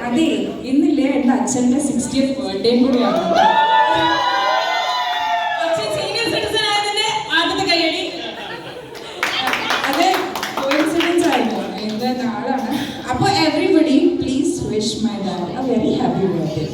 അതെ, ഇന്നില്ലേ എൻ്റെ അച്ഛൻ്റെ 60th ബർത്ത്ഡേയും കൂടിയാണ്. അത് കോയിൻസിഡൻസ് ആയിരുന്നു, എൻ്റെ നാളാണ്. അപ്പോൾ everybody please wish my dad A very happy birthday.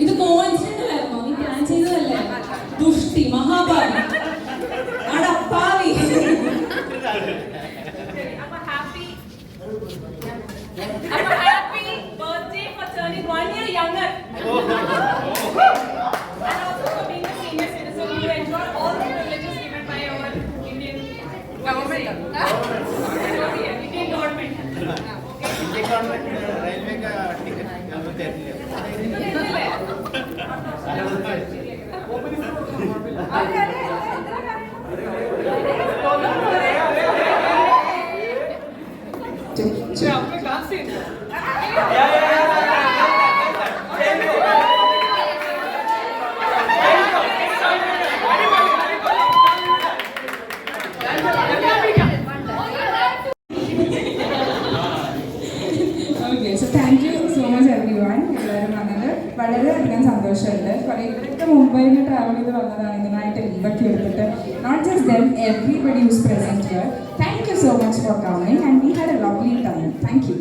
ഇത് കോയിൻസിഡന്റ് ആയിരുന്നോ? നീ plan ചെയ്തതല്ലേ? ദുഷ്ടി, മഹാഭാവി, അടപ്പാവി. Happy birthday for turning 1 year younger. And also for being a senior citizen, you enjoy all the privileges given by our Indian government. Indian government. Indian government railway ka ticket yavu therilla. So thank you so much everyone. എല്ലാവരും വന്നത് വളരെയധികം സന്തോഷമുണ്ട്. ഇവരൊക്കെ മുംബൈയിൽ നിന്ന് travel ചെയ്ത് വന്നതാണ് ഇതിനായിട്ട് ലീവൊക്കെ എടുത്തിട്ട്. Not just them, everybody who's present here. Thank you so much for coming and we had a lovely time. Thank you.